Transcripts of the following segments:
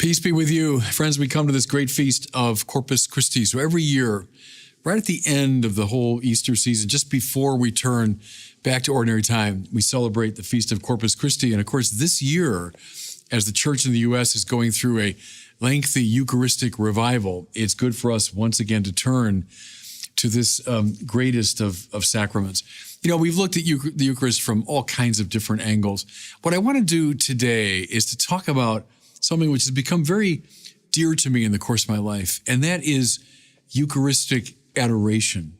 Peace be with you. Friends, we come to this great feast of Corpus Christi. So every year, right at the end of the whole Easter season, just before we turn back to ordinary time, we celebrate the Feast of Corpus Christi. And of course, this year, as the church in the U.S. is going through a lengthy Eucharistic revival, it's good for us once again to turn to this greatest of sacraments. You know, we've looked at the Eucharist from all kinds of different angles. What I want to do today is to talk about something which has become very dear to me in the course of my life, and that is Eucharistic Adoration.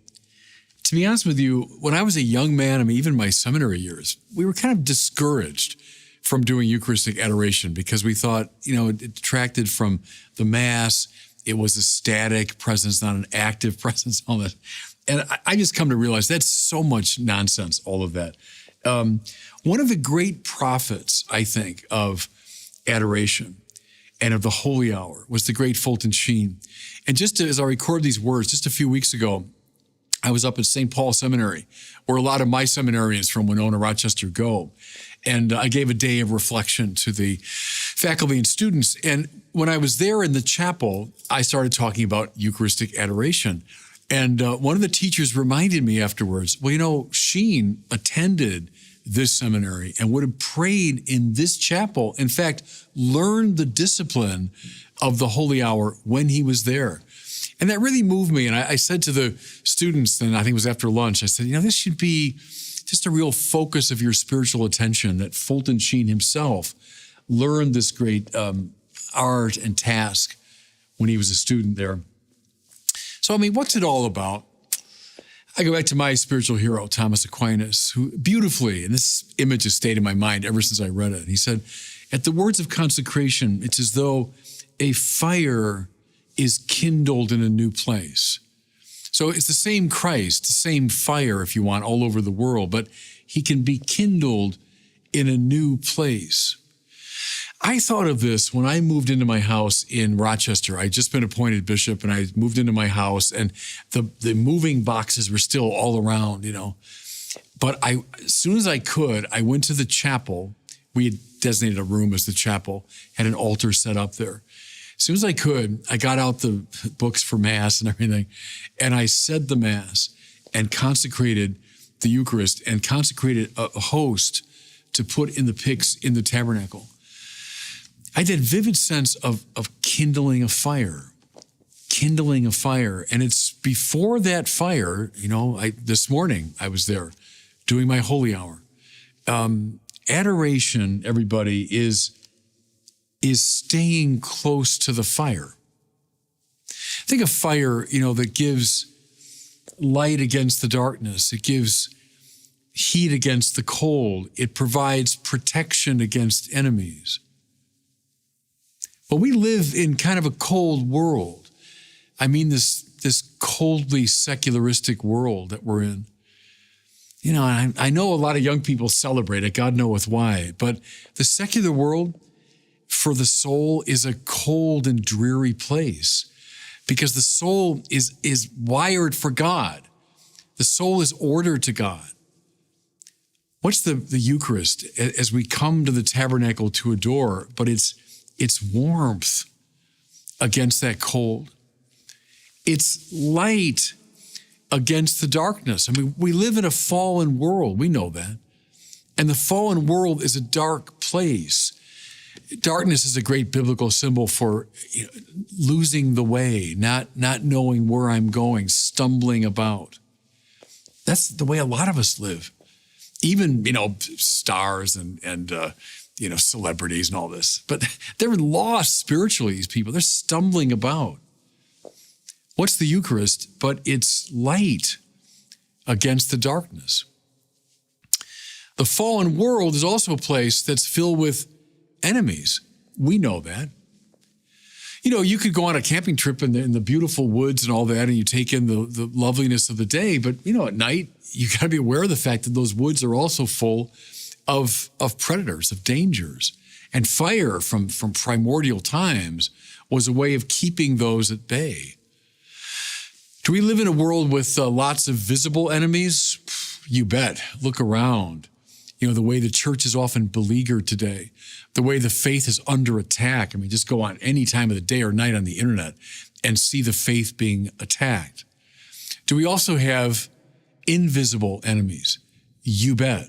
To be honest with you, when I was a young man, even my seminary years, we were kind of discouraged from doing Eucharistic Adoration because we thought, it detracted from the Mass. It was a static presence, not an active presence, all that. And I just come to realize that's so much nonsense, all of that. One of the great prophets, I think, of adoration and of the holy hour was the great Fulton Sheen. And just as I record these words, just a few weeks ago, I was up at St. Paul Seminary, where a lot of my seminarians from Winona, Rochester go. And I gave a day of reflection to the faculty and students. And when I was there in the chapel, I started talking about Eucharistic adoration. And one of the teachers reminded me afterwards, Sheen attended this seminary and would have prayed in this chapel. In fact, learned the discipline of the holy hour when he was there. And that really moved me. And I said to the students, and I think it was after lunch, I said, this should be just a real focus of your spiritual attention, that Fulton Sheen himself learned this great art and task when he was a student there. So, what's it all about? I go back to my spiritual hero, Thomas Aquinas, who beautifully, and this image has stayed in my mind ever since I read it. He said, at the words of consecration, it's as though a fire is kindled in a new place. So it's the same Christ, the same fire, if you want, all over the world, but he can be kindled in a new place. I thought of this when I moved into my house in Rochester. I'd just been appointed bishop, and I moved into my house, and the moving boxes were still all around, But as soon as I could, I went to the chapel. We had designated a room as the chapel, had an altar set up there. As soon as I could, I got out the books for Mass and everything, and I said the Mass and consecrated the Eucharist and consecrated a host to put in the pyx in the tabernacle. I had that vivid sense of kindling a fire. And it's before that fire, this morning I was there doing my holy hour. Adoration, everybody, is staying close to the fire. Think of fire, that gives light against the darkness. It gives heat against the cold. It provides protection against enemies. But we live in kind of a cold world. This coldly secularistic world that we're in. I know a lot of young people celebrate it, God knoweth why, but the secular world for the soul is a cold and dreary place because the soul is wired for God. The soul is ordered to God. What's the Eucharist as we come to the tabernacle to adore, but it's warmth against that cold. It's light against the darkness. We live in a fallen world. We know that. And the fallen world is a dark place. Darkness is a great biblical symbol for losing the way, not knowing where I'm going, stumbling about. That's the way a lot of us live. Even, stars and celebrities and all this. But they're lost spiritually, these people. They're stumbling about. What's the Eucharist? But it's light against the darkness. The fallen world is also a place that's filled with enemies. We know that. You could go on a camping trip in the beautiful woods and all that, and you take in the loveliness of the day, but, at night, you got to be aware of the fact that those woods are also full of predators, of dangers. And fire from primordial times was a way of keeping those at bay. Do we live in a world with lots of visible enemies? You bet. Look around. the way the church is often beleaguered today, the way the faith is under attack. I mean, just go on any time of the day or night on the internet and see the faith being attacked. Do we also have invisible enemies? You bet.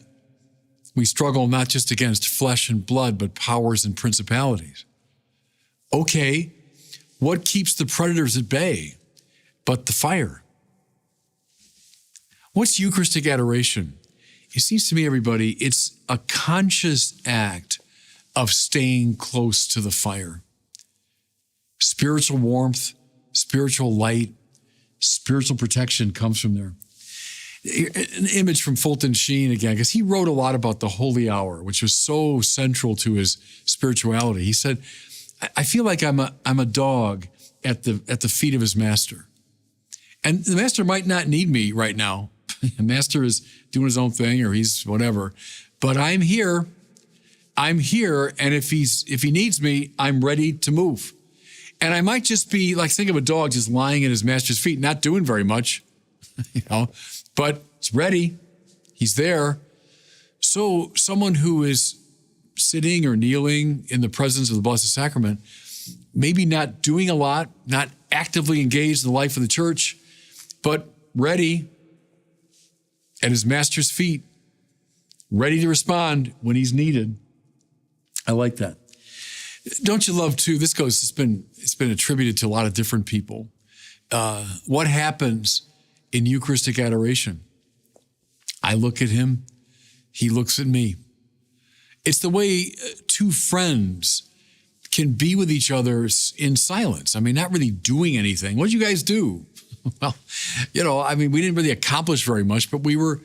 We struggle not just against flesh and blood, but powers and principalities. Okay, what keeps the predators at bay but the fire? What's Eucharistic adoration? It seems to me, everybody, it's a conscious act of staying close to the fire. Spiritual warmth, spiritual light, spiritual protection comes from there. An image from Fulton Sheen again, because he wrote a lot about the holy hour, which was so central to his spirituality. He said, I feel like I'm a dog at the feet of his master. And the master might not need me right now. The master is doing his own thing, or he's whatever. But I'm here. I'm here, and if he needs me, I'm ready to move. And I might just be like, think of a dog just lying at his master's feet, not doing very much, but it's ready. He's there. So someone who is sitting or kneeling in the presence of the Blessed Sacrament, maybe not doing a lot, not actively engaged in the life of the church, but ready at his master's feet, ready to respond when he's needed. I like that. Don't you love too? It's been attributed to a lot of different people. What happens in Eucharistic adoration? I look at him, he looks at me. It's the way two friends can be with each other in silence. I mean, not really doing anything. What did you guys do? Well, we didn't really accomplish very much, but we were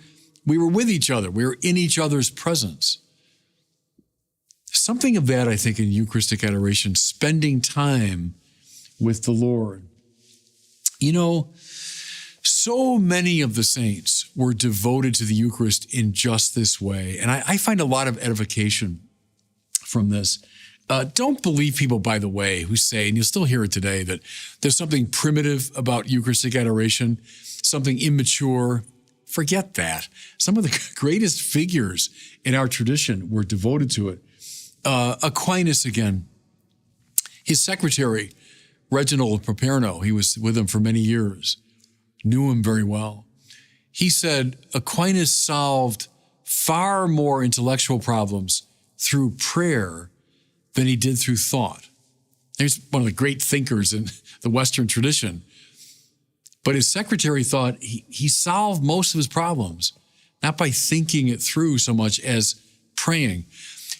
with each other. We were in each other's presence. Something of that, I think, in Eucharistic adoration, spending time with the Lord. So many of the saints were devoted to the Eucharist in just this way. And I find a lot of edification from this. Don't believe people, by the way, who say, and you'll still hear it today, that there's something primitive about Eucharistic adoration, something immature. Forget that. Some of the greatest figures in our tradition were devoted to it. Aquinas, again, his secretary, Reginald Properno, he was with him for many years, knew him very well. He said Aquinas solved far more intellectual problems through prayer than he did through thought. He's one of the great thinkers in the Western tradition. But his secretary thought he solved most of his problems, not by thinking it through so much as praying.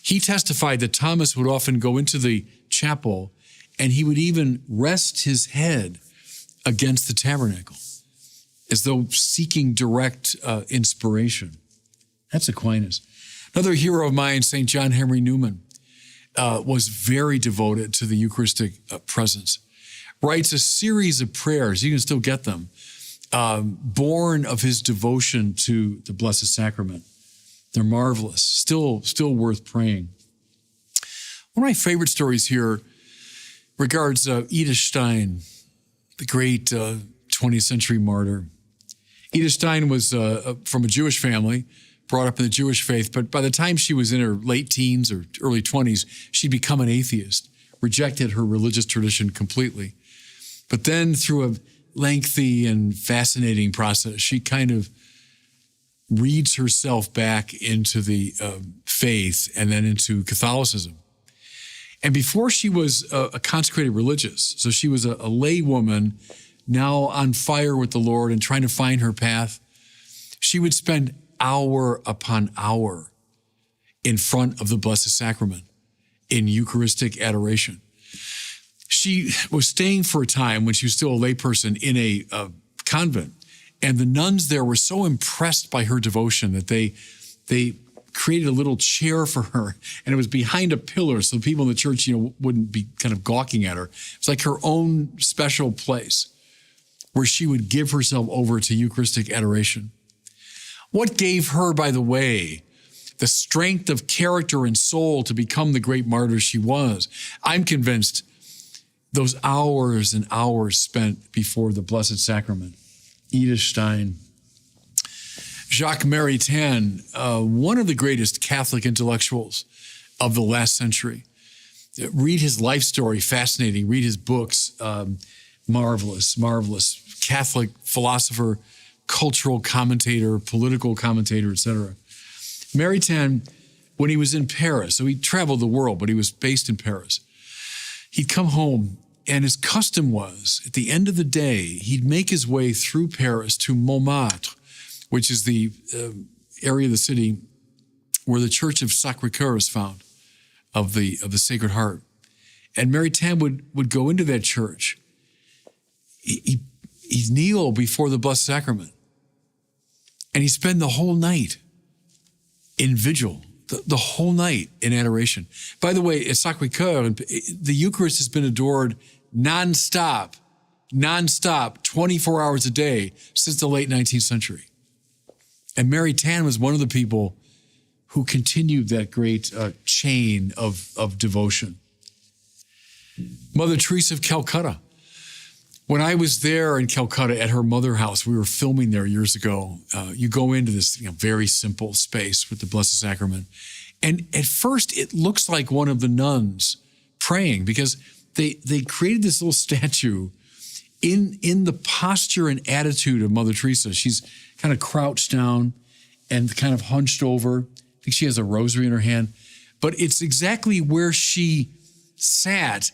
He testified that Thomas would often go into the chapel and he would even rest his head against the tabernacle, as though seeking direct inspiration. That's Aquinas. Another hero of mine, St. John Henry Newman, was very devoted to the Eucharistic presence. Writes a series of prayers, you can still get them, born of his devotion to the Blessed Sacrament. They're marvelous, still worth praying. One of my favorite stories here regards Edith Stein, the great 20th century martyr. Edith Stein was from a Jewish family, brought up in the Jewish faith, but by the time she was in her late teens or early 20s, she'd become an atheist, rejected her religious tradition completely. But then through a lengthy and fascinating process, she kind of reads herself back into the faith and then into Catholicism. And before she was a consecrated religious, so she was a lay woman now on fire with the Lord and trying to find her path, she would spend hour upon hour in front of the Blessed Sacrament in Eucharistic adoration. She was staying for a time when she was still a layperson in a convent, and the nuns there were so impressed by her devotion that they created a little chair for her, and it was behind a pillar so people in the church, wouldn't be kind of gawking at her. It's like her own special place where she would give herself over to Eucharistic adoration. What gave her, by the way, the strength of character and soul to become the great martyr she was? I'm convinced those hours and hours spent before the Blessed Sacrament. Edith Stein. Jacques Maritain, one of the greatest Catholic intellectuals of the last century. Read his life story, fascinating. Read his books, marvelous, marvelous. Catholic philosopher, cultural commentator, political commentator, etc. Maritain, when he was in Paris, so he traveled the world, but he was based in Paris, he'd come home, and his custom was, at the end of the day, he'd make his way through Paris to Montmartre, which is the area of the city where the Church of Sacré-Cœur is found, of the Sacred Heart. And Maritain would go into that church. He'd kneel before the Blessed Sacrament, and he'd spend the whole night in vigil, the whole night in adoration. By the way, at Sacré-Cœur, the Eucharist has been adored nonstop, 24 hours a day since the late 19th century. And Maritain was one of the people who continued that great chain of devotion. Mother Teresa of Calcutta. When I was there in Calcutta at her mother house, we were filming there years ago. You go into this very simple space with the Blessed Sacrament. And at first, it looks like one of the nuns praying, because they created this little statue in the posture and attitude of Mother Teresa. She's kind of crouched down and kind of hunched over. I think she has a rosary in her hand. But it's exactly where she sat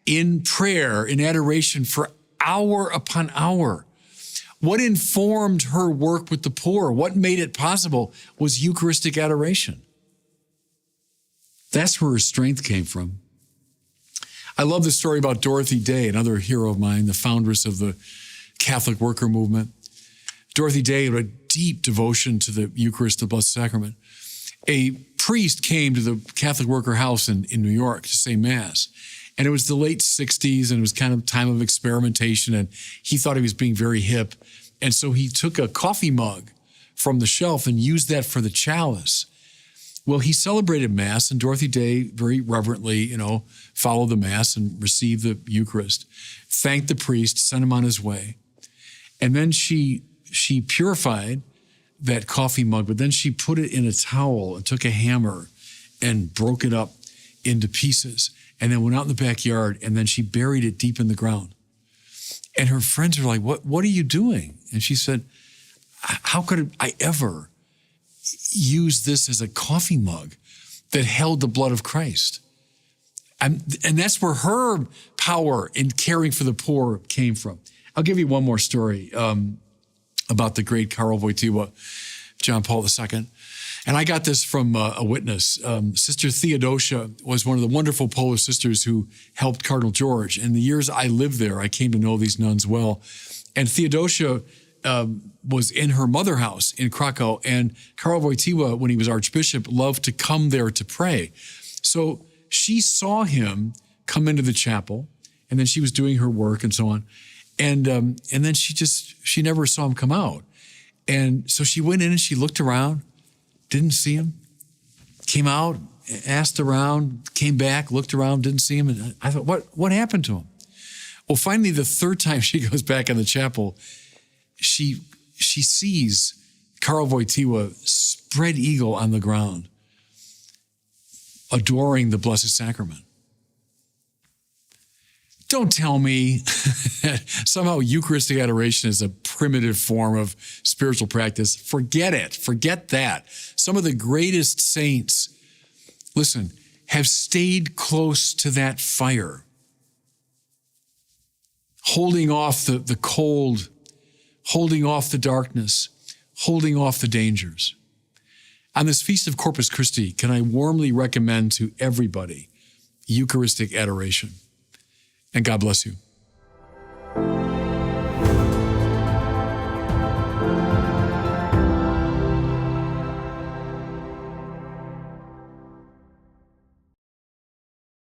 in prayer, in adoration for hour upon hour. What informed her work with the poor, what made it possible, was Eucharistic adoration. That's where her strength came from. I love the story about Dorothy Day, another hero of mine, the foundress of the Catholic worker movement. Dorothy Day had a deep devotion to the Eucharist, the Blessed Sacrament. A priest came to the Catholic worker house in New York to say Mass. And it was the late 60s, and it was kind of time of experimentation, and he thought he was being very hip. And so he took a coffee mug from the shelf and used that for the chalice. Well, he celebrated Mass, and Dorothy Day very reverently, followed the Mass and received the Eucharist, thanked the priest, sent him on his way. And then she purified that coffee mug, but then she put it in a towel and took a hammer and broke it up into pieces, and then went out in the backyard, and then she buried it deep in the ground. And her friends were like, what are you doing? And she said, how could I ever use this as a coffee mug that held the blood of Christ? And that's where her power in caring for the poor came from. I'll give you one more story about the great Karol Wojtyła, John Paul II. And I got this from a witness. Sister Theodosia was one of the wonderful Polish sisters who helped Cardinal George. In the years I lived there, I came to know these nuns well. And Theodosia was in her mother house in Krakow. And Karol Wojtyła, when he was archbishop, loved to come there to pray. So she saw him come into the chapel, and then she was doing her work and so on. And then she never saw him come out. And so she went in and she looked around, didn't see him, came out, asked around, came back, looked around, didn't see him. And I thought, what happened to him? Well, finally, the third time she goes back in the chapel, she sees Karol Wojtyła spread eagle on the ground, adoring the Blessed Sacrament. Don't tell me somehow Eucharistic adoration is a primitive form of spiritual practice. Forget it. Forget that. Some of the greatest saints, listen, have stayed close to that fire, holding off the cold, holding off the darkness, holding off the dangers. On this Feast of Corpus Christi, can I warmly recommend to everybody Eucharistic adoration? And God bless you.